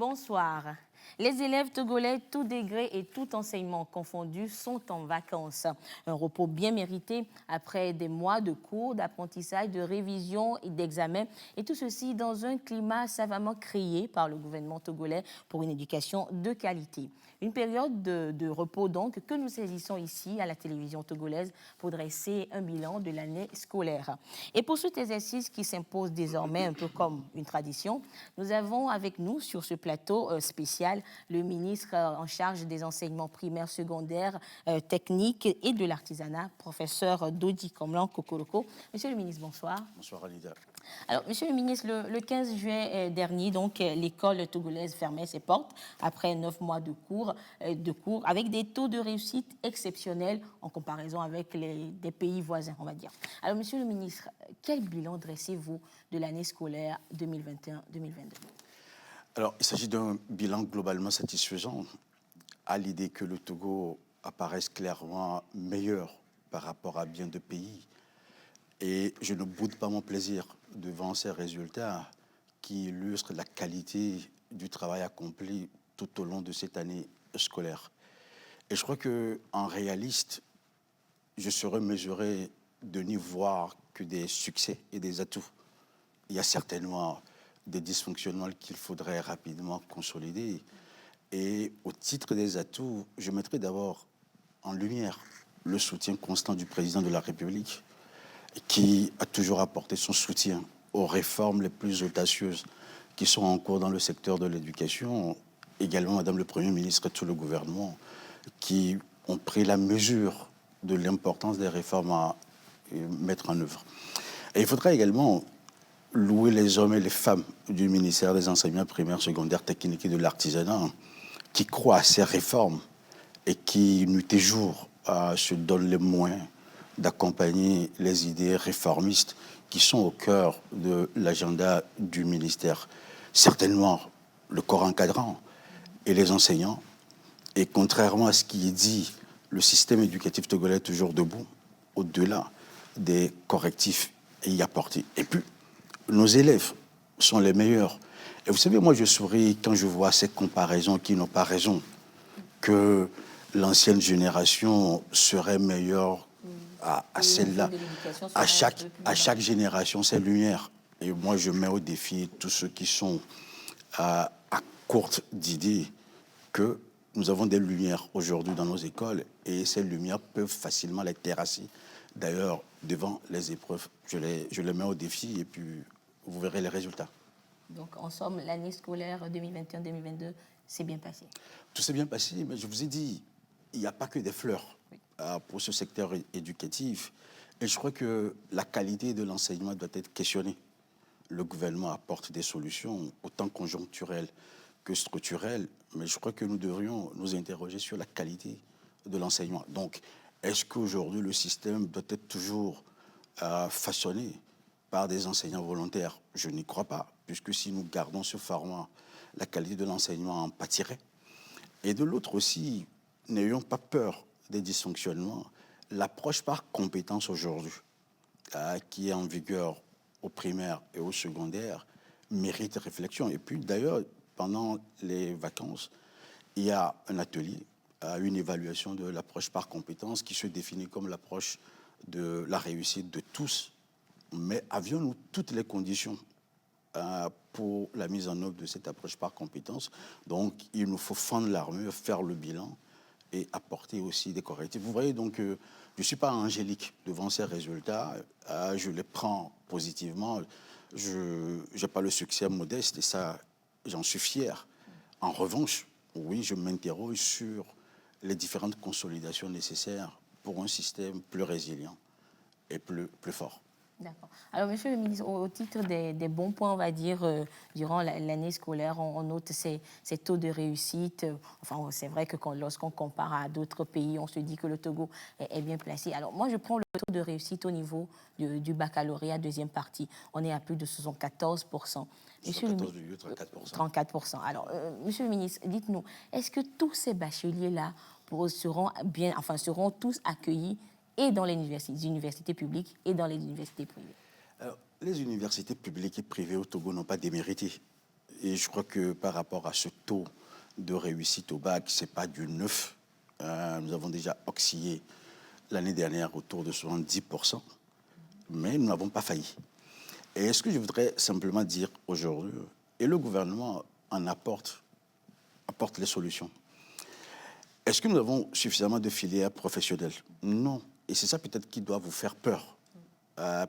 bonsoir. Les élèves togolais, tout degré et tout enseignement confondus, sont en vacances. Un repos bien mérité après des mois de cours, d'apprentissage, de révision et d'examen. Et tout ceci dans un climat savamment créé par le gouvernement togolais pour une éducation de qualité. Une période de repos donc que nous saisissons ici à la télévision togolaise pour dresser un bilan de l'année scolaire. Et pour cet exercice qui s'impose désormais un peu comme une tradition, nous avons avec nous sur ce plateau spécial le ministre en charge des enseignements primaires, secondaires, techniques et de l'artisanat, professeur Dodi Komlan Kokoroko. Monsieur le ministre, bonsoir. Bonsoir Alida. Alors, monsieur le ministre, le 15 juin dernier, donc, l'école togolaise fermait ses portes après 9 mois de cours avec des taux de réussite exceptionnels en comparaison avec des pays voisins, on va dire. Alors, monsieur le ministre, quel bilan dressez-vous de l'année scolaire 2021-2022? Alors, il s'agit d'un bilan globalement satisfaisant à l'idée que le Togo apparaisse clairement meilleur par rapport à bien de pays. Et je ne boude pas mon plaisir devant ces résultats qui illustrent la qualité du travail accompli tout au long de cette année scolaire. Et je crois qu'en réaliste, je serais mesuré de n'y voir que des succès et des atouts. Il y a certainement des dysfonctionnements qu'il faudrait rapidement consolider. Et au titre des atouts, je mettrai d'abord en lumière le soutien constant du président de la République, qui a toujours apporté son soutien aux réformes les plus audacieuses qui sont en cours dans le secteur de l'éducation. Également, Madame le Premier ministre et tout le gouvernement qui ont pris la mesure de l'importance des réformes à mettre en œuvre. Et il faudra également louer les hommes et les femmes du ministère des enseignements primaires, secondaires, techniques et de l'artisanat qui croient à ces réformes et qui, nuit et jour, se donnent les moyens d'accompagner les idées réformistes qui sont au cœur de l'agenda du ministère. Certainement, le corps encadrant et les enseignants. Et contrairement à ce qui est dit, le système éducatif togolais est toujours debout, au-delà des correctifs y apportés. Et puis, nos élèves sont les meilleurs. Et vous savez, moi, je souris quand je vois ces comparaisons qui n'ont pas raison, que l'ancienne génération serait meilleure à celle-là. À chaque génération, c'est lumière. Et moi, je mets au défi tous ceux qui sont à courte d'idées que nous avons des lumières aujourd'hui dans nos écoles et ces lumières peuvent facilement les terrasser. D'ailleurs, devant les épreuves, je les mets au défi et puis vous verrez les résultats. Donc, en somme, l'année scolaire 2021-2022 s'est bien passée. Tout s'est bien passé, mais je vous ai dit, il n'y a pas que des fleurs pour ce secteur éducatif. Et je crois que la qualité de l'enseignement doit être questionnée. Le gouvernement apporte des solutions autant conjoncturelles que structurelles, mais je crois que nous devrions nous interroger sur la qualité de l'enseignement. Donc, est-ce qu'aujourd'hui, le système doit être toujours façonné par des enseignants volontaires? Je n'y crois pas, puisque si nous gardons ce format, la qualité de l'enseignement en pâtirait. Et de l'autre aussi, n'ayons pas peur des dysfonctionnements. L'approche par compétence aujourd'hui, qui est en vigueur au primaire et au secondaire, mérite réflexion. Et puis d'ailleurs, pendant les vacances, il y a un atelier, une évaluation de l'approche par compétence qui se définit comme l'approche de la réussite de tous. Mais avions-nous toutes les conditions pour la mise en œuvre de cette approche par compétence? Donc, il nous faut fendre l'armure, faire le bilan et apporter aussi des correctifs. Vous voyez, donc, je ne suis pas angélique devant ces résultats. Je les prends positivement. Je n'ai pas le succès modeste et ça, j'en suis fier. En revanche, oui, je m'interroge sur les différentes consolidations nécessaires pour un système plus résilient et plus fort. D'accord. Alors, monsieur le ministre, au titre des bons points, on va dire, durant l'année scolaire, on note ces taux de réussite. Enfin, c'est vrai que lorsqu'on compare à d'autres pays, on se dit que le Togo est bien placé. Alors, moi, je prends le taux de réussite au niveau du baccalauréat, deuxième partie. On est à plus de 74%. 34%. Alors, monsieur le ministre, dites-nous, est-ce que tous ces bacheliers-là seront tous accueillis et dans les universités publiques et dans les universités privées? Alors, les universités publiques et privées au Togo n'ont pas démérité. Et je crois que par rapport à ce taux de réussite au bac, ce n'est pas du neuf. Nous avons déjà oscillé l'année dernière autour de 70%, mais nous n'avons pas failli. Et ce que je voudrais simplement dire aujourd'hui, et le gouvernement en apporte les solutions. Est-ce que nous avons suffisamment de filières professionnelles? Non. Et c'est ça peut-être qui doit vous faire peur,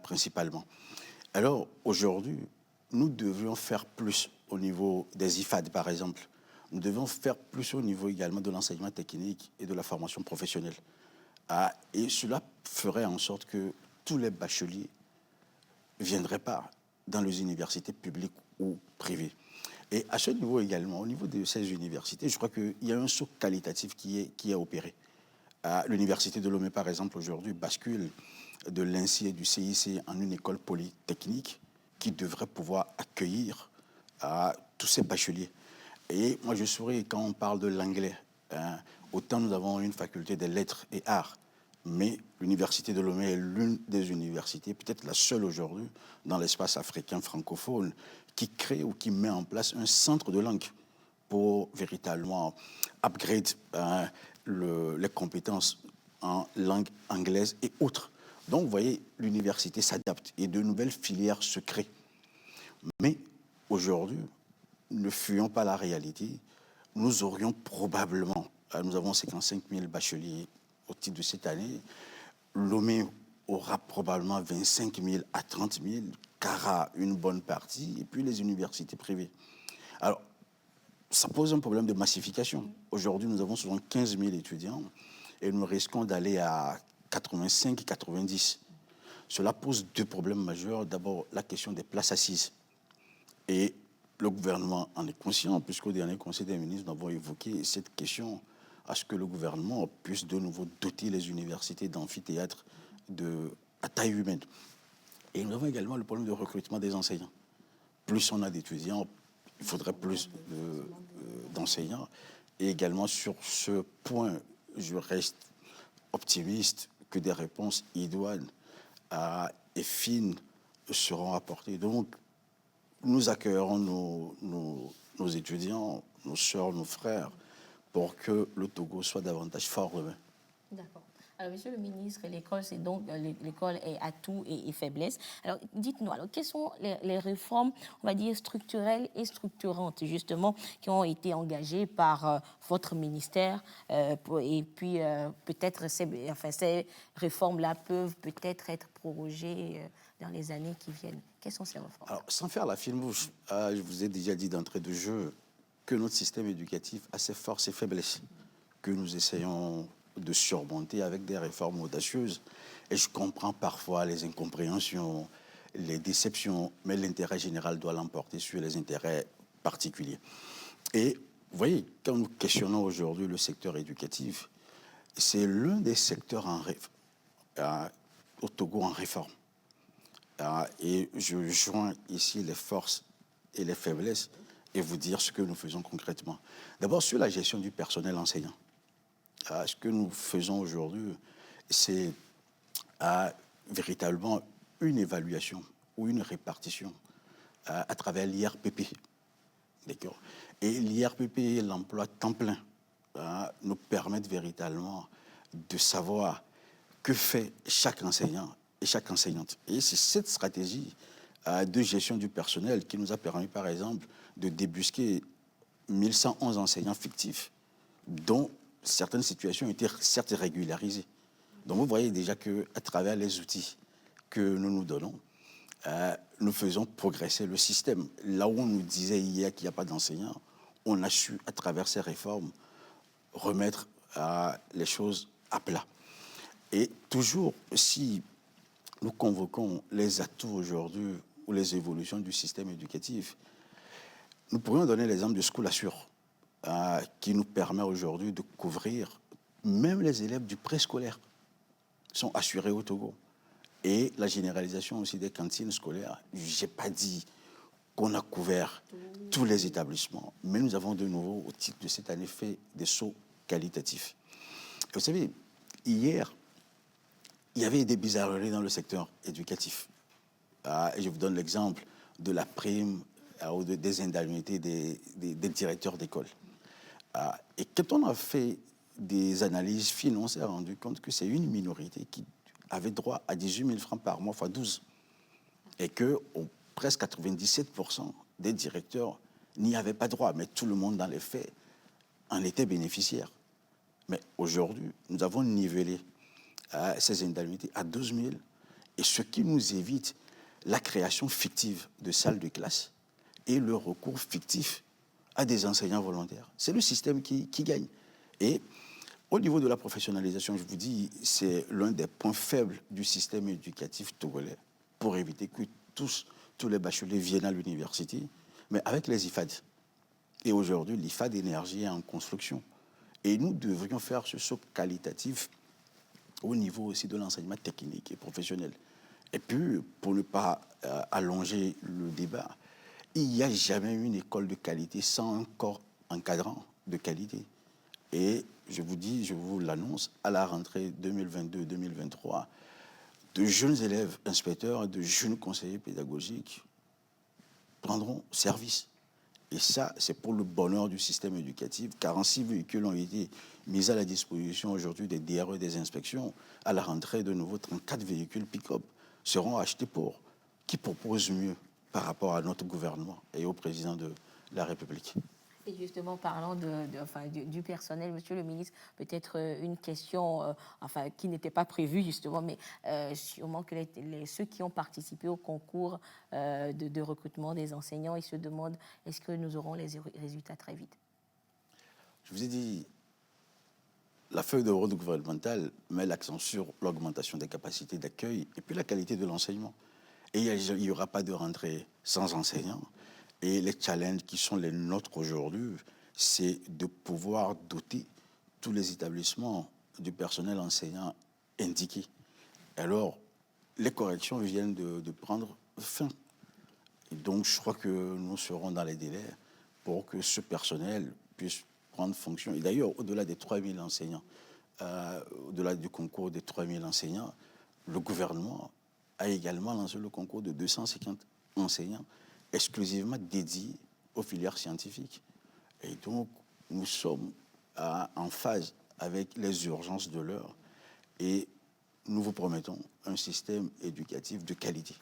principalement. Alors, aujourd'hui, nous devrions faire plus au niveau des IFAD, par exemple. Nous devons faire plus au niveau également de l'enseignement technique et de la formation professionnelle. Et cela ferait en sorte que tous les bacheliers ne viendraient pas dans les universités publiques ou privées. Et à ce niveau également, au niveau de ces universités, je crois qu'il y a un saut qualitatif qui est opéré. L'université de Lomé, par exemple, aujourd'hui, bascule de l'INSI et du CIC en une école polytechnique qui devrait pouvoir accueillir tous ces bacheliers. Et moi, je souris quand on parle de l'anglais. Autant nous avons une faculté des lettres et arts, mais l'université de Lomé est l'une des universités, peut-être la seule aujourd'hui, dans l'espace africain francophone, qui crée ou qui met en place un centre de langue pour véritablement upgrade les compétences en langue anglaise et autres. Donc, vous voyez, l'université s'adapte et de nouvelles filières se créent. Mais aujourd'hui, ne fuyons pas la réalité. Nous aurions probablement, nous avons 55 000 bacheliers au titre de cette année. Lomé aura probablement 25 000 à 30 000, Kara une bonne partie, et puis les universités privées. Alors, ça pose un problème de massification. Aujourd'hui, nous avons souvent 15 000 étudiants et nous risquons d'aller à 85 et 90. Cela pose deux problèmes majeurs. D'abord, la question des places assises. Et le gouvernement en est conscient, puisqu'au dernier Conseil des ministres, nous avons évoqué cette question à ce que le gouvernement puisse de nouveau doter les universités d'amphithéâtres à taille humaine. Et nous avons également le problème de recrutement des enseignants. Plus on a d'étudiants, il faudrait plus d'enseignants. Et également sur ce point, je reste optimiste que des réponses idoines et fines seront apportées. Donc, nous accueillerons nos étudiants, nos sœurs, nos frères, pour que le Togo soit davantage fort demain. D'accord. Alors, monsieur le ministre, l'école, c'est donc l'école est atout et faiblesse. Alors, dites-nous, alors, quelles sont les réformes, on va dire, structurelles et structurantes, justement, qui ont été engagées par votre ministère et puis, peut-être, ces réformes-là peuvent peut-être être prorogées dans les années qui viennent. Quelles sont ces réformes? Alors, sans faire la fine bouche, je vous ai déjà dit d'entrée de jeu que notre système éducatif a ses forces et faiblesses, que nous essayons de surmonter avec des réformes audacieuses. Et je comprends parfois les incompréhensions, les déceptions, mais l'intérêt général doit l'emporter sur les intérêts particuliers. Et vous voyez, quand nous questionnons aujourd'hui le secteur éducatif, c'est l'un des secteurs au Togo en réforme. Et je joins ici les forces et les faiblesses et vous dire ce que nous faisons concrètement. D'abord, sur la gestion du personnel enseignant. Ce que nous faisons aujourd'hui, c'est véritablement une évaluation ou une répartition à travers l'IRPP. D'accord. Et l'IRPP et l'emploi temps plein nous permettent véritablement de savoir que fait chaque enseignant et chaque enseignante. Et c'est cette stratégie de gestion du personnel qui nous a permis, par exemple, de débusquer 1111 enseignants fictifs, dont certaines situations étaient certes régularisées. Donc vous voyez déjà qu'à travers les outils que nous nous donnons, nous faisons progresser le système. Là où on nous disait hier qu'il n'y a pas d'enseignants, on a su, à travers ces réformes, remettre les choses à plat. Et toujours, si nous convoquons les atouts aujourd'hui ou les évolutions du système éducatif, nous pourrions donner l'exemple de School Assure, qui nous permet aujourd'hui de couvrir même les élèves du préscolaire sont assurés au Togo. Et la généralisation aussi des cantines scolaires. Je n'ai pas dit qu'on a couvert tous les établissements, mais nous avons de nouveau, au titre de cette année, fait des sauts qualitatifs. Et vous savez, hier, il y avait des bizarreries dans le secteur éducatif. Et je vous donne l'exemple de la prime des indemnités des directeurs d'école. Et quand on a fait des analyses financières, on s'est rendu compte que c'est une minorité qui avait droit à 18 000 francs par mois, fois 12. Et que presque 97% des directeurs n'y avaient pas droit. Mais tout le monde, dans les faits, en était bénéficiaire. Mais aujourd'hui, nous avons nivelé ces indemnités à 12 000, et ce qui nous évite la création fictive de salles de classe et le recours fictif à des enseignants volontaires. C'est le système qui gagne. Et au niveau de la professionnalisation, je vous dis, c'est l'un des points faibles du système éducatif togolais pour éviter que tous les bacheliers viennent à l'université, mais avec les IFAD. Et aujourd'hui, l'IFAD Énergie est en construction. Et nous devrions faire ce saut qualitatif au niveau aussi de l'enseignement technique et professionnel. Et puis, pour ne pas allonger le débat, il n'y a jamais eu une école de qualité sans un corps encadrant de qualité. Et je vous dis, je vous l'annonce, à la rentrée 2022-2023, de jeunes élèves inspecteurs et de jeunes conseillers pédagogiques prendront service. Et ça, c'est pour le bonheur du système éducatif. 46 véhicules ont été mis à la disposition aujourd'hui des DRE des inspections. À la rentrée, de nouveau, 34 véhicules pick-up seront achetés pour qui propose mieux par rapport à notre gouvernement et au président de la République. Et justement, parlant du personnel, monsieur le ministre, peut-être une question qui n'était pas prévue justement, mais sûrement que ceux qui ont participé au concours de recrutement des enseignants, ils se demandent est-ce que nous aurons les résultats très vite? Je vous ai dit, la feuille de route gouvernementale met l'accent sur l'augmentation des capacités d'accueil et puis la qualité de l'enseignement. Et il n'y aura pas de rentrée sans enseignants. Et les challenges qui sont les nôtres aujourd'hui, c'est de pouvoir doter tous les établissements du personnel enseignant indiqué. Alors, les corrections viennent de prendre fin. Et donc, je crois que nous serons dans les délais pour que ce personnel puisse prendre fonction. Et d'ailleurs, au-delà des 3 000 enseignants, au-delà du concours des 3 000 enseignants, le gouvernement a également lancé le concours de 250 enseignants exclusivement dédiés aux filières scientifiques. Et donc, nous sommes en phase avec les urgences de l'heure et nous vous promettons un système éducatif de qualité.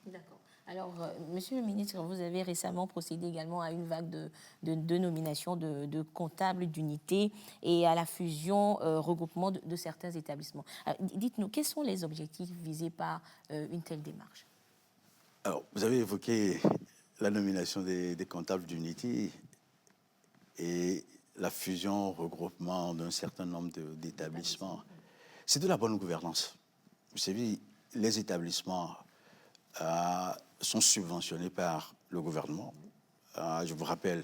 D'accord. Alors, monsieur le ministre, vous avez récemment procédé également à une vague de nominations de comptables d'unités et à la fusion, regroupement de certains établissements. Alors, dites-nous, quels sont les objectifs visés par une telle démarche? Alors, vous avez évoqué la nomination des comptables d'unité et la fusion, regroupement d'un certain nombre d'établissements. C'est de la bonne gouvernance. Vous savez, les établissements sont subventionnés par le gouvernement. Je vous rappelle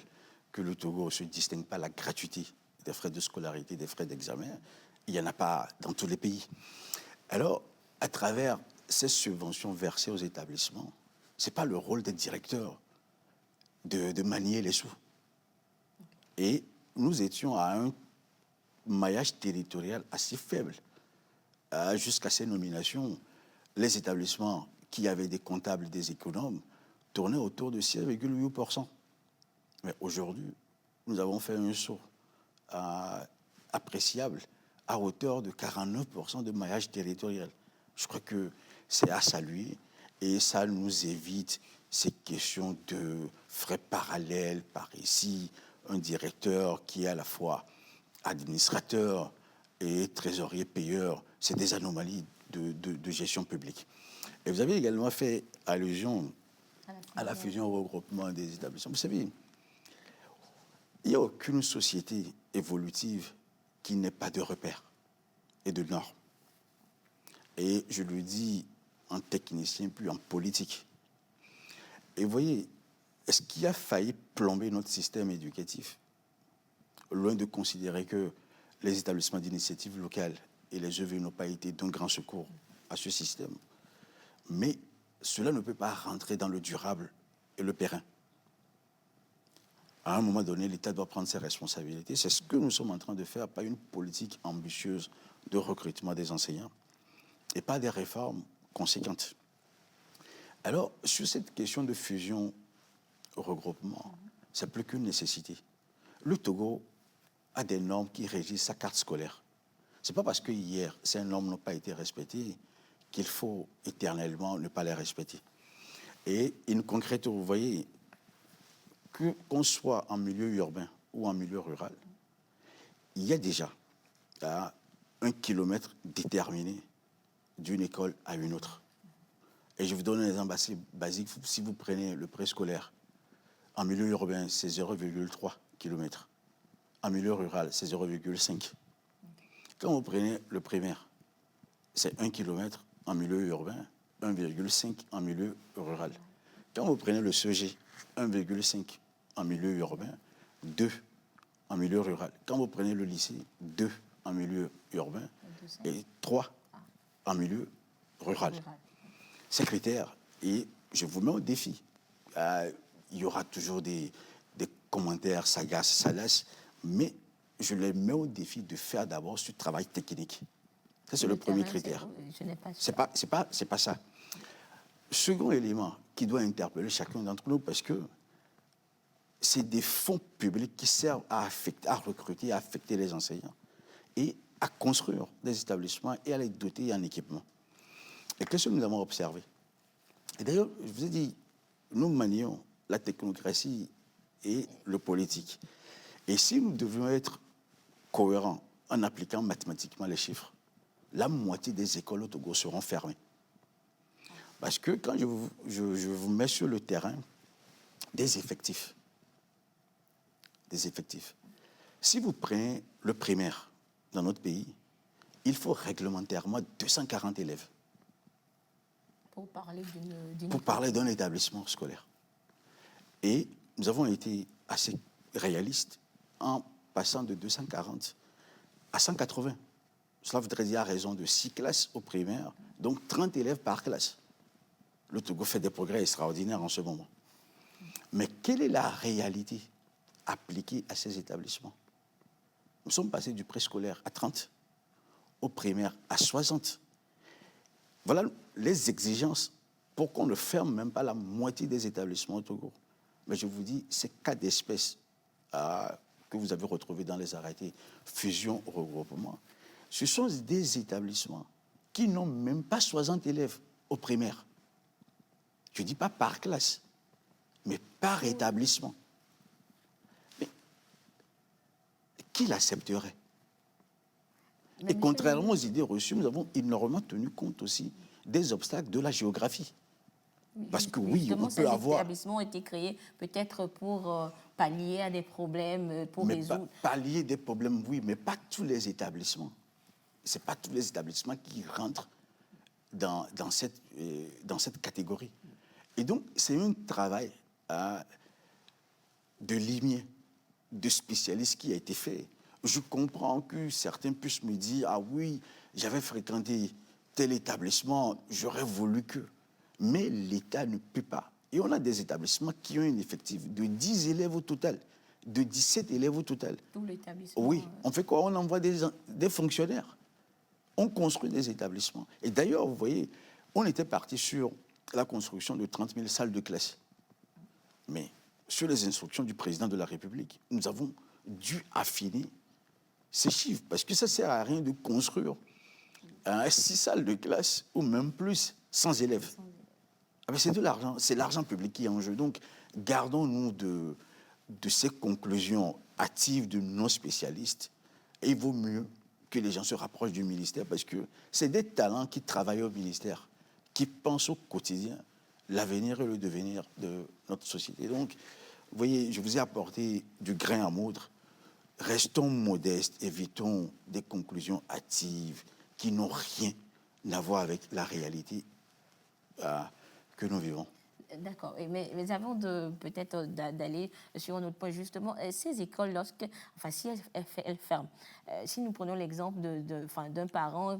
que le Togo ne se distingue pas la gratuité des frais de scolarité, des frais d'examen. Il n'y en a pas dans tous les pays. Alors, à travers ces subventions versées aux établissements, ce n'est pas le rôle des directeurs de manier les sous. Et nous étions à un maillage territorial assez faible. Jusqu'à ces nominations, les établissements qui avaient des comptables et des économes tournaient autour de 6,8%. Mais aujourd'hui, nous avons fait un saut appréciable à hauteur de 49% de maillage territorial. Je crois que c'est à saluer et ça nous évite ces questions de frais parallèles par ici, un directeur qui est à la fois administrateur et trésorier payeur. C'est des anomalies de gestion publique. Et vous avez également fait allusion à la fusion au regroupement des établissements. Vous savez, il n'y a aucune société évolutive qui n'ait pas de repères et de normes. Et je le dis en technicien, puis en politique. Et vous voyez, ce qui a failli plomber notre système éducatif, loin de considérer que les établissements d'initiative locale et les EV n'ont pas été d'un grand secours à ce système, mais cela ne peut pas rentrer dans le durable et le périn. À un moment donné, l'État doit prendre ses responsabilités. C'est ce que nous sommes en train de faire, pas une politique ambitieuse de recrutement des enseignants et pas des réformes conséquentes. Alors, sur cette question de fusion regroupement, c'est plus qu'une nécessité. Le Togo a des normes qui régissent sa carte scolaire. Ce n'est pas parce que hier, ces normes n'ont pas été respectées qu'il faut éternellement ne pas les respecter. Et une concrète, vous voyez, qu'on soit en milieu urbain ou en milieu rural, il y a déjà 1 kilomètre déterminé d'une école à une autre. Et je vous donne un exemple assez basique. Si vous prenez le préscolaire, en milieu urbain, c'est 0,3 km. En milieu rural, c'est 0,5. Quand vous prenez le primaire, c'est 1 km en milieu urbain, 1,5 en milieu rural. Quand vous prenez le CEG, 1,5 en milieu urbain, 2 en milieu rural. Quand vous prenez le lycée, 2 en milieu urbain et 3 en milieu rural. Ces critères, et je vous mets au défi. Il y aura toujours des commentaires sagaces, salaces, mais je les mets au défi de faire d'abord ce travail technique. Ça, c'est le premier critère. C'est pas ça. Second élément qui doit interpeller chacun d'entre nous, parce que c'est des fonds publics qui servent à recruter, à affecter les enseignants et à construire des établissements et à les doter en équipement. Et qu'est-ce que nous avons observé? Et d'ailleurs, je vous ai dit, nous manions la technocratie et le politique. Et si nous devions être cohérents en appliquant mathématiquement les chiffres, la moitié des écoles au Togo seront fermées. Parce que quand je vous mets sur le terrain des effectifs, si vous prenez le primaire dans notre pays, il faut réglementairement 240 élèves. Pour parler d'un établissement scolaire. Et nous avons été assez réalistes en passant de 240 à 180. Cela voudrait dire à raison de 6 classes au primaire, donc 30 élèves par classe. Le Togo fait des progrès extraordinaires en ce moment. Mais quelle est la réalité appliquée à ces établissements? Nous sommes passés du préscolaire à 30, au primaire à 60. Voilà les exigences pour qu'on ne ferme même pas la moitié des établissements au Togo. Mais je vous dis, ces cas d'espèces que vous avez retrouvés dans les arrêtés fusion, regroupement, ce sont des établissements qui n'ont même pas 60 élèves au primaire. Je ne dis pas par classe, mais par établissement. Mais qui l'accepterait? Et contrairement aux idées reçues, nous avons énormément tenu compte aussi des obstacles de la géographie. Parce que oui, on peut avoir... Ces établissements ont été créés peut-être pour pallier à des problèmes, pour résoudre... Pallier des problèmes, oui, mais pas tous les établissements. Ce n'est pas tous les établissements qui rentrent dans cette catégorie. Et donc, c'est un travail de limier, de spécialistes qui a été fait. Je comprends que certains puissent me dire « Ah oui, j'avais fréquenté tel établissement, j'aurais voulu que... » Mais l'État ne peut pas. Et on a des établissements qui ont un effectif de 10 élèves au total, de 17 élèves au total. Tout l'établissement. Oui. On fait quoi? On envoie des fonctionnaires. On construit des établissements. Et d'ailleurs, vous voyez, on était parti sur la construction de 30 000 salles de classe. Mais sur les instructions du président de la République, nous avons dû affiner ces chiffres. Parce que ça ne sert à rien de construire 6 salles de classe ou même plus, sans élèves. C'est de l'argent, c'est l'argent public qui est en jeu. Donc, gardons-nous de ces conclusions hâtives de non-spécialistes. Et il vaut mieux que les gens se rapprochent du ministère parce que c'est des talents qui travaillent au ministère, qui pensent au quotidien l'avenir et le devenir de notre société. Donc, vous voyez, je vous ai apporté du grain à moudre. Restons modestes, évitons des conclusions hâtives qui n'ont rien à voir avec la réalité que nous vivons. D'accord. Mais avant peut-être d'aller sur un autre point, justement, ces écoles, si elles ferment, si nous prenons l'exemple d'un parent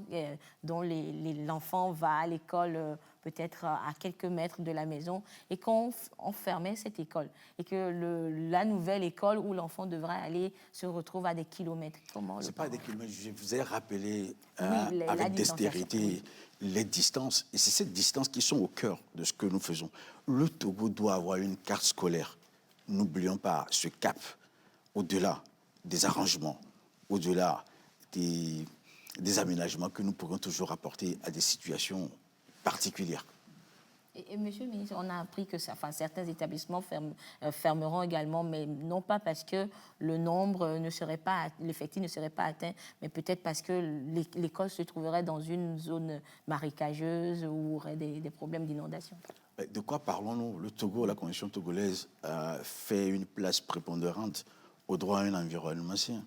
dont l'enfant va à l'école peut-être à quelques mètres de la maison et qu'on fermait cette école et que la nouvelle école où l'enfant devrait aller se retrouve à des kilomètres. Ce n'est pas des kilomètres. Je vous ai rappelé avec dextérité les distances. Et c'est ces distances qui sont au cœur de ce que nous faisons. Le Togo doit avoir une carte scolaire n'oublions pas ce cap, au-delà des arrangements, au-delà des aménagements que nous pourrons toujours apporter à des situations particulières. Et Monsieur le ministre, on a appris que certains établissements fermeront également, mais non pas parce que le nombre ne serait pas, l'effectif ne serait pas atteint, mais peut-être parce que l'école se trouverait dans une zone marécageuse où aurait des problèmes d'inondation. De quoi parlons-nous? Le Togo, la Constitution togolaise, fait une place prépondérante au droit à un environnement sain.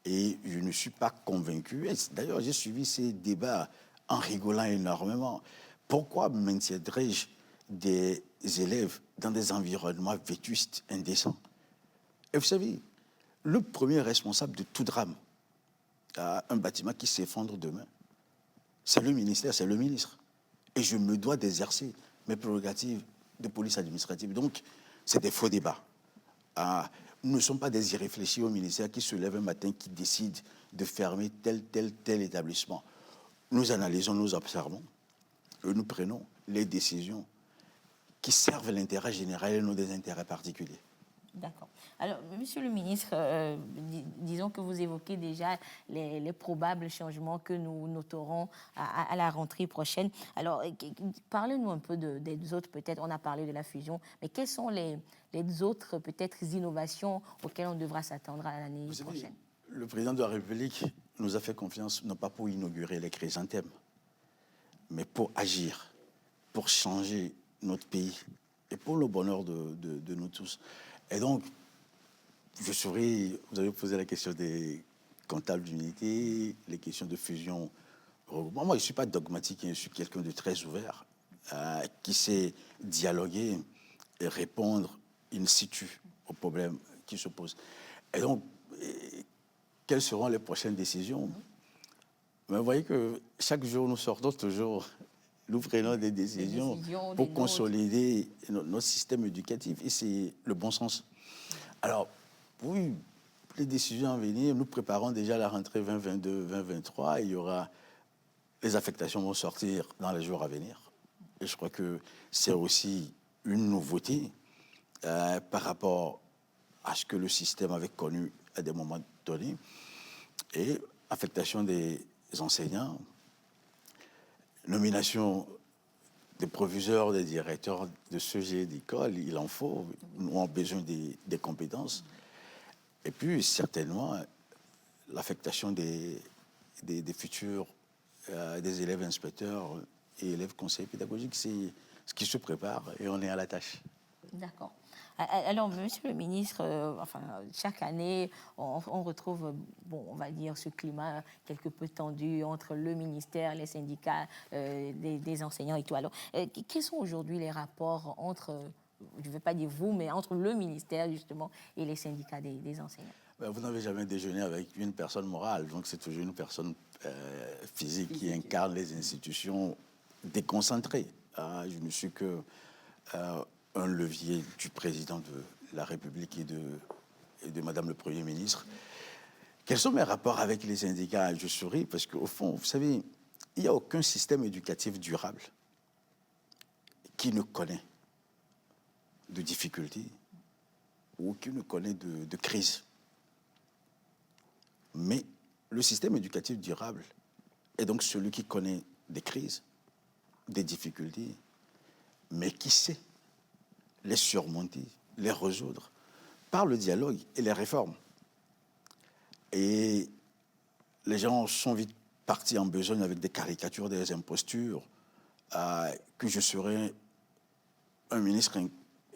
Et je ne suis pas convaincu. D'ailleurs, j'ai suivi ces débats en rigolant énormément. Pourquoi maintiendrais-je des élèves dans des environnements vétustes, indécents? Et vous savez, le premier responsable de tout drame, un bâtiment qui s'effondre demain, c'est le ministère, c'est le ministre. Et je me dois d'exercer mes prérogatives de police administrative. Donc, c'est des faux débats. Nous ne sommes pas des irréfléchis au ministère qui se lèvent un matin, qui décident de fermer tel établissement. Nous analysons, nous observons, et nous prenons les décisions qui servent l'intérêt général et non des intérêts particuliers. D'accord. Alors, Monsieur le ministre, disons que vous évoquez déjà les probables changements que nous noterons à la rentrée prochaine. Alors, parlez-nous un peu des autres, peut-être, on a parlé de la fusion, mais quelles sont les autres, peut-être, innovations auxquelles on devra s'attendre à l'année prochaine? Le président de la République nous a fait confiance, non pas pour inaugurer les chrysanthèmes, mais pour agir, pour changer notre pays et pour le bonheur de nous tous. Et donc, vous avez posé la question des comptables d'unité, les questions de fusion. Moi, je ne suis pas dogmatique, je suis quelqu'un de très ouvert, qui sait dialoguer et répondre in situ aux problèmes qui se posent. Et donc, quelles seront les prochaines décisions? Mais vous voyez que chaque jour, nous sortons toujours, nous prenons des décisions pour consolider notre système éducatif. Et c'est le bon sens. Alors, oui, les décisions à venir, nous préparons déjà la rentrée 2022-2023. Il y aura, les affectations vont sortir dans les jours à venir. Et je crois que c'est aussi une nouveauté par rapport à ce que le système avait connu à des moments donnés. Et affectation des enseignants, nomination des proviseurs, des directeurs de ce genre d'école, il en faut, nous avons besoin des compétences. Et puis, certainement, l'affectation des futurs, des élèves inspecteurs et élèves conseillers pédagogiques, c'est ce qui se prépare et on est à la tâche. D'accord. Alors, Monsieur le ministre, chaque année, on retrouve, on va dire, ce climat quelque peu tendu entre le ministère, les syndicats des enseignants et tout. Alors, quels sont aujourd'hui les rapports entre, je ne veux pas dire vous, mais entre le ministère, justement, et les syndicats des enseignants? Vous n'avez jamais déjeuné avec une personne morale, donc c'est toujours une personne physique qui incarne les institutions déconcentrées. Je ne suis que un levier du président de la République et de Madame le Premier ministre. Quels sont mes rapports avec les syndicats? Je souris parce qu'au fond, vous savez, il n'y a aucun système éducatif durable qui ne connaît de difficultés ou qui ne connaît de crise. Mais le système éducatif durable est donc celui qui connaît des crises, des difficultés, mais qui sait les surmonter, les résoudre par le dialogue et les réformes. Et les gens sont vite partis en besogne avec des caricatures, des impostures, que je serais un ministre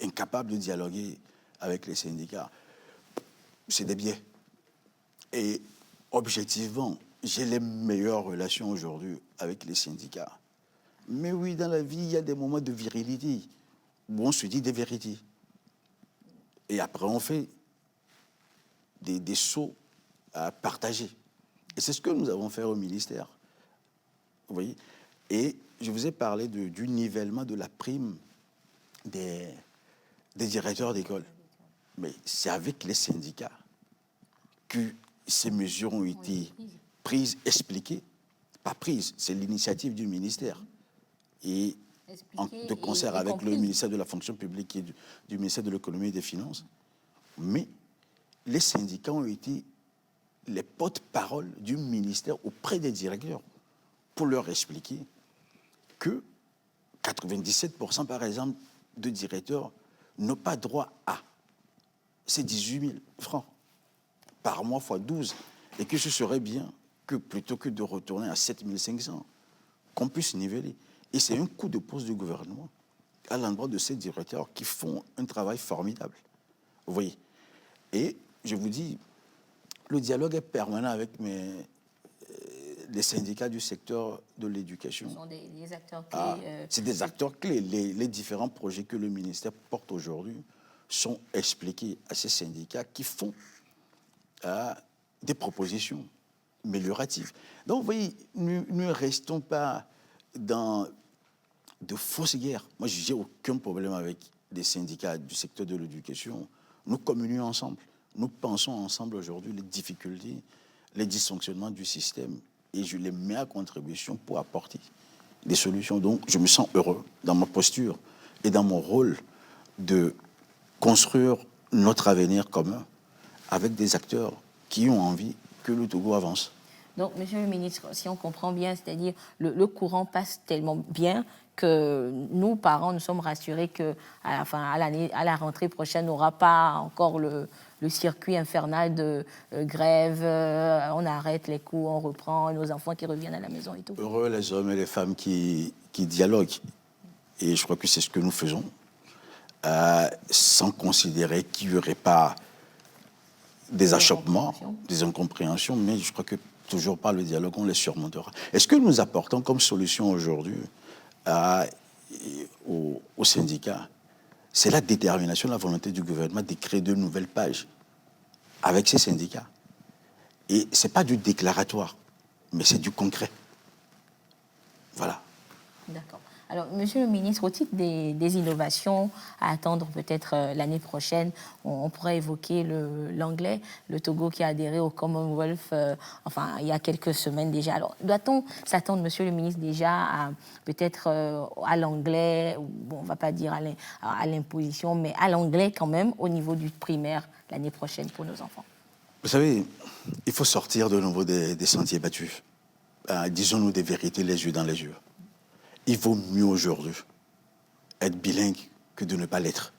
incapable de dialoguer avec les syndicats. C'est des biais. Et objectivement, j'ai les meilleures relations aujourd'hui avec les syndicats. Mais oui, dans la vie, il y a des moments de virilité où on se dit des vérités. Et après, on fait des sauts à partager. Et c'est ce que nous avons fait au ministère. Vous voyez? Et je vous ai parlé du nivellement de la prime des directeurs d'école. Mais c'est avec les syndicats que ces mesures ont été prises, expliquées. Pas prises, c'est l'initiative du ministère. Et de concert avec le ministère de la fonction publique et du ministère de l'économie et des finances. Mais les syndicats ont été les porte-parole du ministère auprès des directeurs pour leur expliquer que 97%, par exemple, de directeurs n'ont pas droit à ces 18 000 francs par mois fois 12 et que ce serait bien que plutôt que de retourner à 7 500, qu'on puisse niveler. Et c'est un coup de pouce du gouvernement à l'endroit de ces directeurs qui font un travail formidable. Vous voyez. Et je vous dis, le dialogue est permanent avec les syndicats du secteur de l'éducation. Ce sont des acteurs clés. C'est des acteurs clés. Les différents projets que le ministère porte aujourd'hui sont expliqués à ces syndicats qui font des propositions amélioratives. Donc, vous voyez, ne restons pas dans de fausses guerres. Moi, je n'ai aucun problème avec des syndicats du secteur de l'éducation. Nous communions ensemble. Nous pensons ensemble aujourd'hui les difficultés, les dysfonctionnements du système et je les mets à contribution pour apporter des solutions. Donc, je me sens heureux dans ma posture et dans mon rôle de construire notre avenir commun avec des acteurs qui ont envie que le Togo avance. Donc, Monsieur le ministre, si on comprend bien, c'est-à-dire le courant passe tellement bien que nous, parents, nous sommes rassurés qu'à à la rentrée prochaine, on n'aura pas encore le circuit infernal de grève, on arrête les cours, on reprend, nos enfants qui reviennent à la maison et tout. Heureux les hommes et les femmes qui dialoguent. Et je crois que c'est ce que nous faisons, sans considérer qu'il n'y aurait pas des achoppements, des incompréhensions, mais je crois que toujours par le dialogue, on les surmontera. Et ce que nous apportons comme solution aujourd'hui aux syndicats, c'est la détermination, la volonté du gouvernement de créer de nouvelles pages avec ces syndicats. Et ce n'est pas du déclaratoire, mais c'est du concret. Voilà. D'accord. Alors, Monsieur le ministre, au titre des innovations à attendre peut-être l'année prochaine, on pourrait évoquer l'anglais, le Togo qui a adhéré au Commonwealth, il y a quelques semaines déjà. Alors, doit-on s'attendre, Monsieur le ministre, déjà peut-être à l'anglais, bon, on ne va pas dire à l'imposition, mais à l'anglais quand même au niveau du primaire l'année prochaine pour nos enfants? Vous savez, il faut sortir de nouveau des sentiers battus. Disons-nous des vérités les yeux dans les yeux. Il vaut mieux aujourd'hui être bilingue que de ne pas l'être.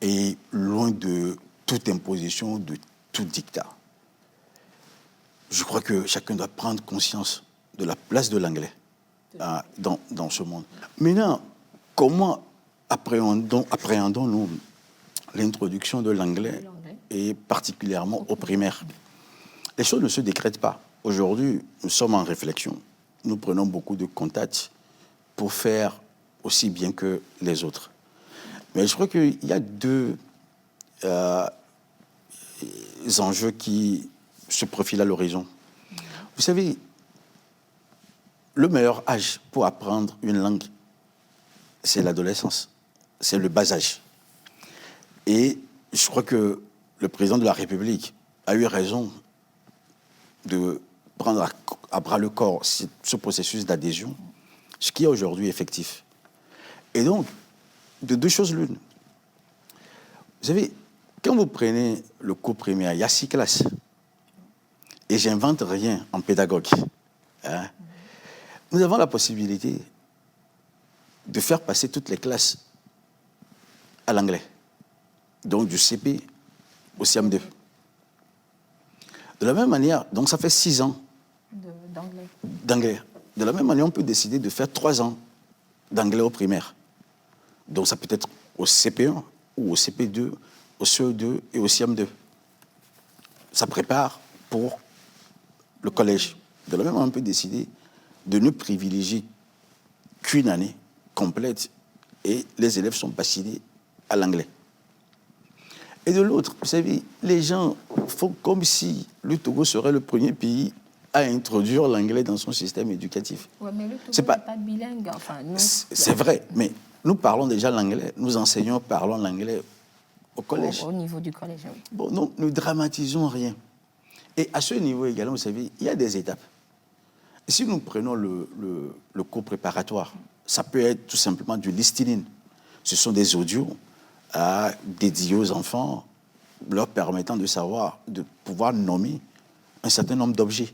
Et loin de toute imposition, de tout dictat. Je crois que chacun doit prendre conscience de la place de l'anglais dans ce monde. Maintenant, comment appréhendons-nous l'introduction de l'anglais et particulièrement au primaire? Les choses ne se décrètent pas. Aujourd'hui, nous sommes en réflexion. Nous prenons beaucoup de contacts pour faire aussi bien que les autres. Mais je crois qu'il y a deux enjeux qui se profilent à l'horizon. Vous savez, le meilleur âge pour apprendre une langue, c'est l'adolescence, c'est le bas âge. Et je crois que le président de la République a eu raison de prendre à bras le corps ce processus d'adhésion, ce qui est aujourd'hui effectif. Et donc, de deux choses l'une. Vous savez, quand vous prenez le cours primaire, il y a 6 classes. Et j'invente rien en pédagogue. Hein. Nous avons la possibilité de faire passer toutes les classes à l'anglais. Donc du CP au CM2. De la même manière, donc ça fait 6 ans d'anglais. De la même manière, on peut décider de faire 3 ans d'anglais au primaire. Donc ça peut être au CP1 ou au CP2, au CE2 et au CM2. Ça prépare pour le collège. De la même manière, on peut décider de ne privilégier qu'une année complète et les élèves sont bassinés à l'anglais. Et de l'autre, vous savez, les gens font comme si le Togo serait le premier pays à introduire l'anglais dans son système éducatif. Oui, mais le Togo n'est pas bilingue. C'est vrai, mais nous parlons déjà l'anglais. Nous enseignons, parlons l'anglais au collège. Au niveau du collège, oui. Bon, non, ne dramatisons rien. Et à ce niveau également, vous savez, il y a des étapes. Et si nous prenons le cours préparatoire, Ça peut être tout simplement du listening. Ce sont des audios dédiés aux enfants, leur permettant de pouvoir nommer un certain nombre d'objets.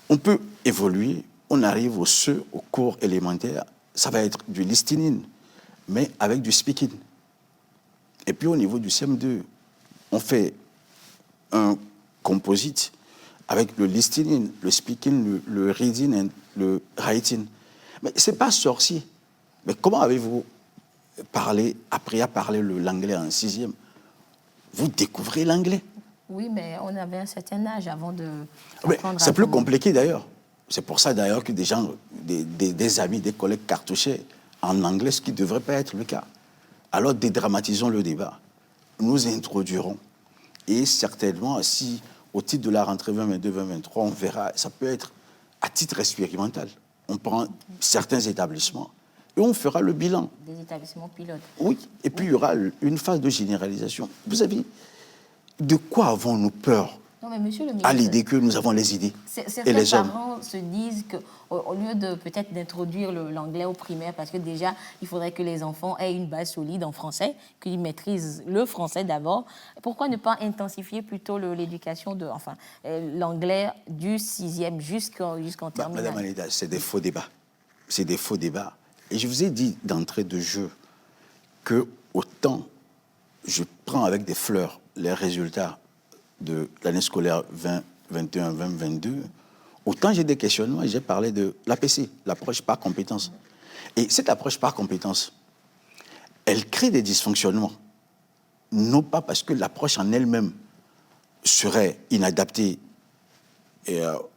On peut évoluer, on arrive au cours élémentaire, ça va être du listening, mais avec du speaking. Et puis au niveau du CM2, on fait un composite avec le listening, le speaking, le reading et le writing. Mais ce n'est pas sorcier. Mais comment avez-vous appris à parler l'anglais en 6e? Vous découvrez l'anglais. Oui, mais on avait un certain âge avant de... C'est plus compliqué d'ailleurs. C'est pour ça d'ailleurs que des gens, des amis, des collègues cartouchaient en anglais, ce qui ne devrait pas être le cas. Alors dédramatisons le débat. Nous introduirons. Et certainement, si au titre de la rentrée 2022-2023, on verra, ça peut être à titre expérimental. On prend certains établissements et on fera le bilan. Des établissements pilotes. Oui, et puis il y aura une phase de généralisation. Vous savez, de quoi avons-nous peur? Non, mais monsieur le ministre, à l'idée que nous avons les idées et les parents se disent qu'au lieu de peut-être d'introduire l'anglais au primaire, parce que déjà, il faudrait que les enfants aient une base solide en français, qu'ils maîtrisent le français d'abord, pourquoi ne pas intensifier plutôt l'éducation l'anglais du 6e jusqu'en terminale? Madame Alida, c'est des faux débats. C'est des faux débats. Et je vous ai dit d'entrée de jeu que autant je prends avec des fleurs les résultats de l'année scolaire 2021-2022, autant j'ai des questionnements et j'ai parlé de l'APC, l'approche par compétence. Et cette approche par compétence, elle crée des dysfonctionnements. Non pas parce que l'approche en elle-même serait inadaptée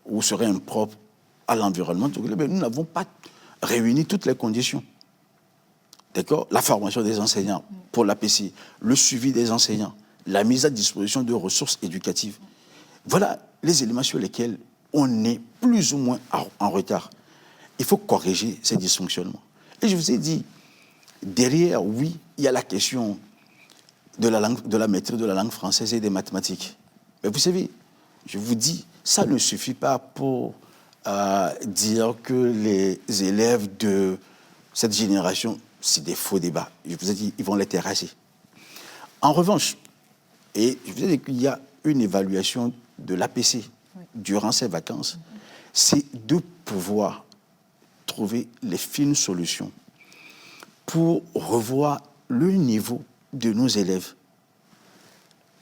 ou serait impropre à l'environnement, mais nous n'avons pas réuni toutes les conditions. D'accord? La formation des enseignants pour l'APC, le suivi des enseignants, la mise à disposition de ressources éducatives. Voilà les éléments sur lesquels on est plus ou moins en retard. Il faut corriger ces dysfonctionnements. Et je vous ai dit, derrière, oui, il y a la question de la maîtrise de la langue française et des mathématiques. Mais vous savez, je vous dis, ça ne suffit pas pour dire que les élèves de cette génération, c'est des faux débats. Je vous ai dit, ils vont les terrasser. En revanche, et je vous ai dit qu'il y a une évaluation de l'APC durant ces vacances, c'est de pouvoir trouver les fines solutions pour revoir le niveau de nos élèves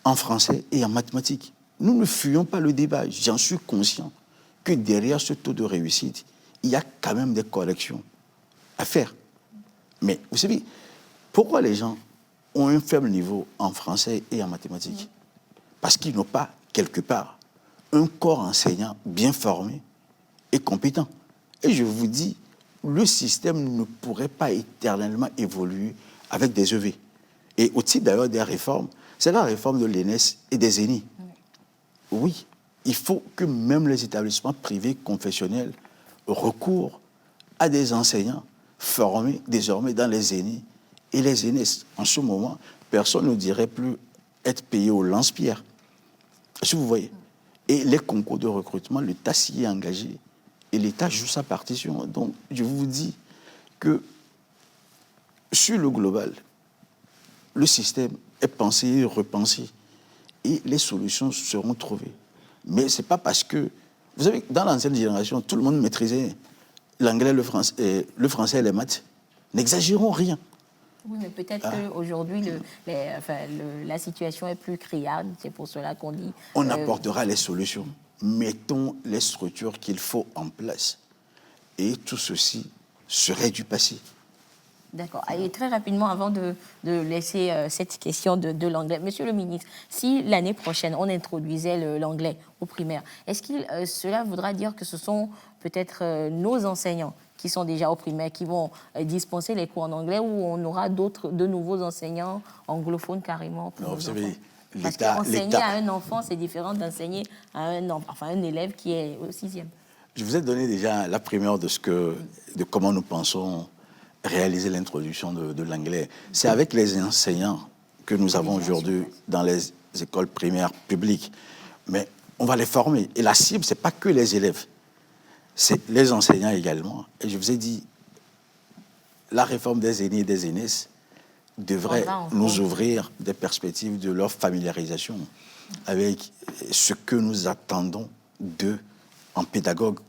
en français et en mathématiques. Nous ne fuyons pas le débat. J'en suis conscient que derrière ce taux de réussite, il y a quand même des corrections à faire. Mais vous savez, pourquoi les gens ont un faible niveau en français et en mathématiques? Parce qu'ils n'ont pas, quelque part, un corps enseignant bien formé et compétent. Et je vous dis, le système ne pourrait pas éternellement évoluer avec des EV. Et au titre d'ailleurs des réformes, c'est la réforme de l'ENS et des ENI. Oui, il faut que même les établissements privés confessionnels recourent à des enseignants formés désormais dans les ENI et les ENS. En ce moment, personne ne dirait plus être payé au lance-pierre. Est-ce que vous voyez? Et les concours de recrutement, l'État s'y est engagé et l'État joue sa partition. Donc, je vous dis que sur le global, le système est pensé et repensé et les solutions seront trouvées. Mais ce n'est pas parce que... Vous savez, dans l'ancienne génération, tout le monde maîtrisait l'anglais, le français et les maths. N'exagérons rien. Oui, mais peut-être qu'aujourd'hui, la situation est plus criarde. C'est pour cela qu'on dit... On apportera les solutions. Mettons les structures qu'il faut en place. Et tout ceci serait du passé. D'accord. Et très rapidement, avant de laisser cette question de l'anglais, monsieur le ministre, si l'année prochaine, on introduisait l'anglais au primaire, est-ce que cela voudra dire que ce sont peut-être nos enseignants qui sont déjà au primaire, qui vont dispenser les cours en anglais, ou on aura de nouveaux enseignants anglophones carrément pour nos enfants? Parce qu'enseigner à un enfant, c'est différent d'enseigner à un élève qui est au 6e. Je vous ai donné déjà la primeur de comment nous pensons réaliser l'introduction de l'anglais. C'est avec les enseignants que nous avons aujourd'hui dans les écoles primaires publiques. Mais on va les former. Et la cible, ce n'est pas que les élèves. C'est les enseignants également. Et je vous ai dit, la réforme des aînés et des aînesses devrait nous ouvrir des perspectives de leur familiarisation avec ce que nous attendons d'eux en pédagogue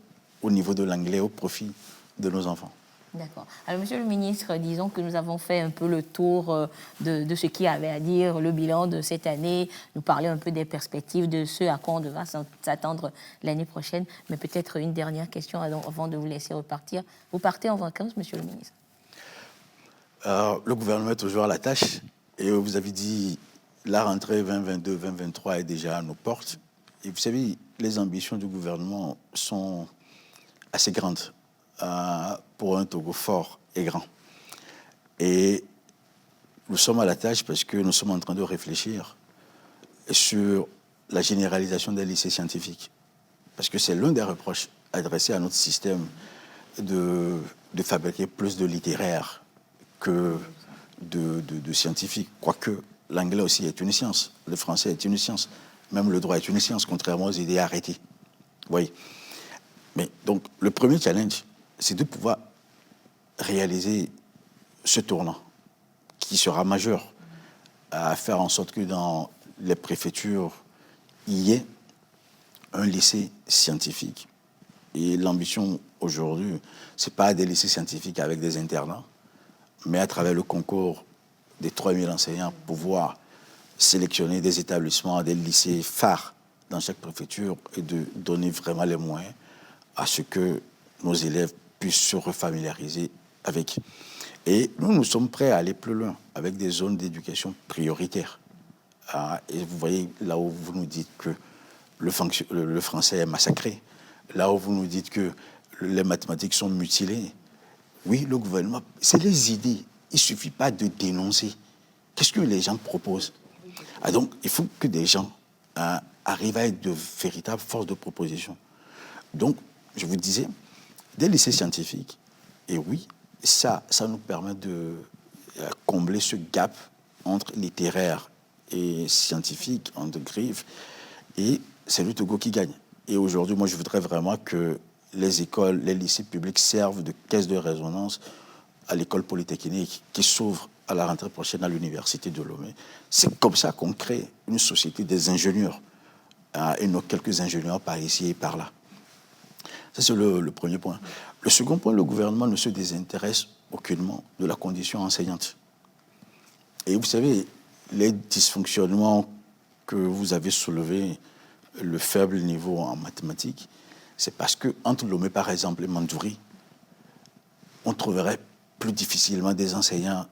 au niveau de l'anglais au profit de nos enfants. D'accord. Alors, Monsieur le ministre, disons que nous avons fait un peu le tour de ce qu'il y avait à dire, le bilan de cette année, nous parler un peu des perspectives de ce à quoi on devra s'attendre l'année prochaine. Mais peut-être une dernière question avant de vous laisser repartir. Vous partez en vacances, Monsieur le ministre? Le gouvernement est toujours à la tâche. Et vous avez dit, la rentrée 2022-2023 est déjà à nos portes. Et vous savez, les ambitions du gouvernement sont assez grandes pour un Togo fort et grand. Et nous sommes à la tâche parce que nous sommes en train de réfléchir sur la généralisation des lycées scientifiques. Parce que c'est l'un des reproches adressés à notre système de fabriquer plus de littéraires que de scientifiques. Quoique l'anglais aussi est une science, le français est une science, même le droit est une science, contrairement aux idées arrêtées. Oui. Mais donc, le premier challenge, c'est de pouvoir réaliser ce tournant qui sera majeur à faire en sorte que dans les préfectures, il y ait un lycée scientifique. Et l'ambition aujourd'hui, ce n'est pas des lycées scientifiques avec des internats, mais à travers le concours des 3000 enseignants, pouvoir sélectionner des établissements, des lycées phares dans chaque préfecture et de donner vraiment les moyens à ce que nos élèves puissent se refamiliariser avec. Et nous sommes prêts à aller plus loin avec des zones d'éducation prioritaires. Et vous voyez, là où vous nous dites que le français est massacré, là où vous nous dites que les mathématiques sont mutilées, oui, le gouvernement, c'est les idées. Il ne suffit pas de dénoncer. Qu'est-ce que les gens proposent? Donc, il faut que des gens arrivent à être de véritables forces de proposition. Donc, je vous disais, des lycées scientifiques, et oui, ça nous permet de combler ce gap entre littéraire et scientifique, entre griffes, et c'est le Togo qui gagne. Et aujourd'hui, moi, je voudrais vraiment que les écoles, les lycées publics servent de caisse de résonance à l'école polytechnique qui s'ouvre à la rentrée prochaine à l'université de Lomé. C'est comme ça qu'on crée une société des ingénieurs et non quelques ingénieurs par ici et par là. Ça, c'est le premier point. Le second point, le gouvernement ne se désintéresse aucunement de la condition enseignante. Et vous savez, les dysfonctionnements que vous avez soulevés, le faible niveau en mathématiques, c'est parce qu'entre Lomé, par exemple, et Mandouri, on trouverait plus difficilement des enseignants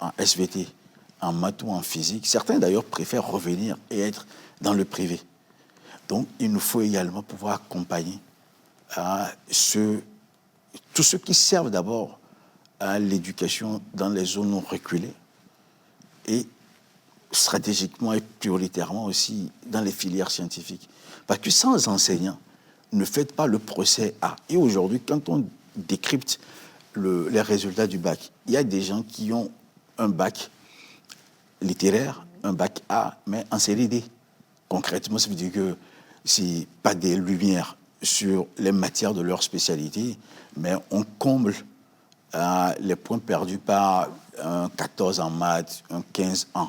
en SVT, en maths ou en physique. Certains, d'ailleurs, préfèrent revenir et être dans le privé. Donc, il nous faut également pouvoir accompagner tous ceux qui servent d'abord à l'éducation dans les zones non reculées et stratégiquement et prioritairement aussi dans les filières scientifiques. Parce que sans enseignants, ne faites pas le procès A. Et aujourd'hui, quand on décrypte les résultats du bac, il y a des gens qui ont un bac littéraire, un bac A, mais en série D. Concrètement, ça veut dire que c'est pas des lumières sur les matières de leur spécialité, mais on comble les points perdus par un 14 en maths, un 15 en.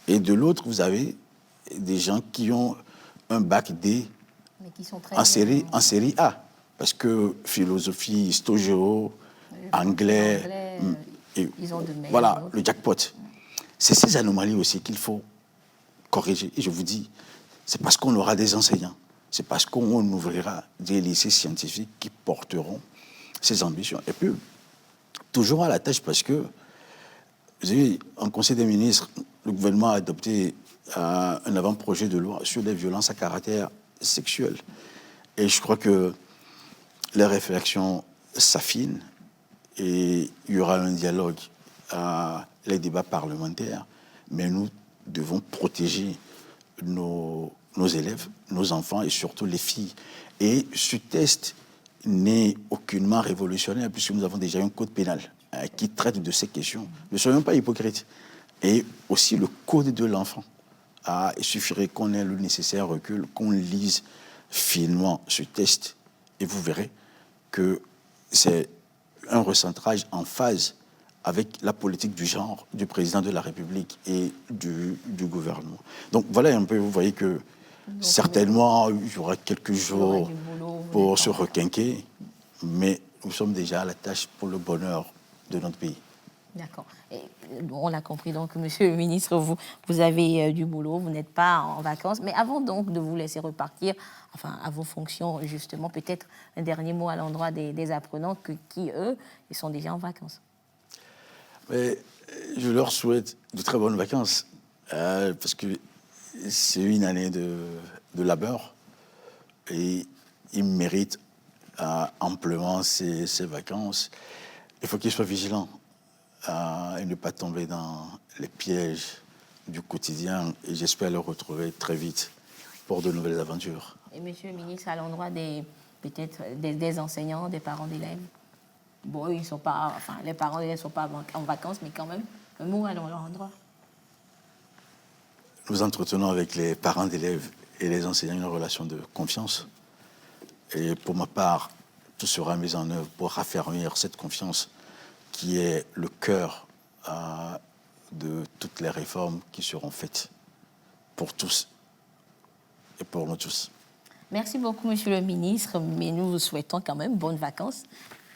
Et de l'autre, vous avez des gens qui ont un bac D mais qui sont très en série A. Parce que philosophie, histo-géo, anglais ils ont de voilà, le jackpot. C'est ces anomalies aussi qu'il faut corriger. Et je vous dis, c'est parce qu'on aura des enseignants, c'est parce qu'on ouvrira des lycées scientifiques qui porteront ces ambitions. Et puis, toujours à la tâche, parce que, vous avez, en Conseil des ministres, le gouvernement a adopté un avant-projet de loi sur les violences à caractère sexuel. Et je crois que les réflexions s'affinent et il y aura un dialogue, les débats parlementaires, mais nous devons protéger nos élèves, nos enfants et surtout les filles. Et ce test n'est aucunement révolutionnaire puisque nous avons déjà un code pénal qui traite de ces questions. Ne soyons pas hypocrites. Et aussi le code de l'enfant. Il suffirait qu'on ait le nécessaire recul, qu'on lise finement ce test et vous verrez que c'est un recentrage en phase avec la politique du genre du président de la République et du gouvernement. Donc voilà un peu, vous voyez que certainement il y aura quelques jours pour se requinquer, mais nous sommes déjà à la tâche pour le bonheur de notre pays. D'accord. On l'a compris, donc, monsieur le ministre, vous avez du boulot, vous n'êtes pas en vacances. Mais avant donc de vous laisser repartir, enfin, à vos fonctions, justement, peut-être un dernier mot à l'endroit des apprenants qui, eux, ils sont déjà en vacances. Mais je leur souhaite de très bonnes vacances, parce que c'est une année de labeur et ils méritent amplement ces vacances. Il faut qu'ils soient vigilants et ne pas tomber dans les pièges du quotidien. Et j'espère le retrouver très vite pour de nouvelles aventures. Et monsieur le ministre, à l'endroit peut-être des enseignants, des parents d'élèves, bon, ils sont pas, enfin, les parents d'élèves ne sont pas en vacances, mais quand même, un mot à leur endroit. Nous entretenons avec les parents d'élèves et les enseignants une relation de confiance. Et pour ma part, tout sera mis en œuvre pour raffermir cette confiance qui est le cœur de toutes les réformes qui seront faites pour tous et pour nous tous. Merci beaucoup, monsieur le ministre, mais nous vous souhaitons quand même bonnes vacances.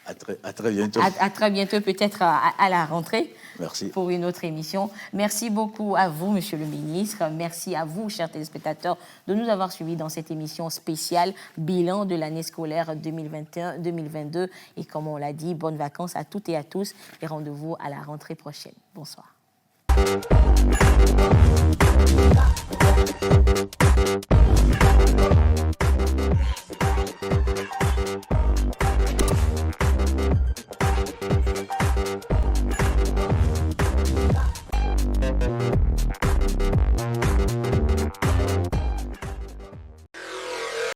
À très bientôt. À très bientôt, peut-être à la rentrée. Merci. Pour une autre émission. Merci beaucoup à vous, monsieur le ministre. Merci à vous, chers téléspectateurs, de nous avoir suivis dans cette émission spéciale bilan de l'année scolaire 2021-2022. Et comme on l'a dit, bonnes vacances à toutes et à tous et rendez-vous à la rentrée prochaine. Bonsoir. Thank you.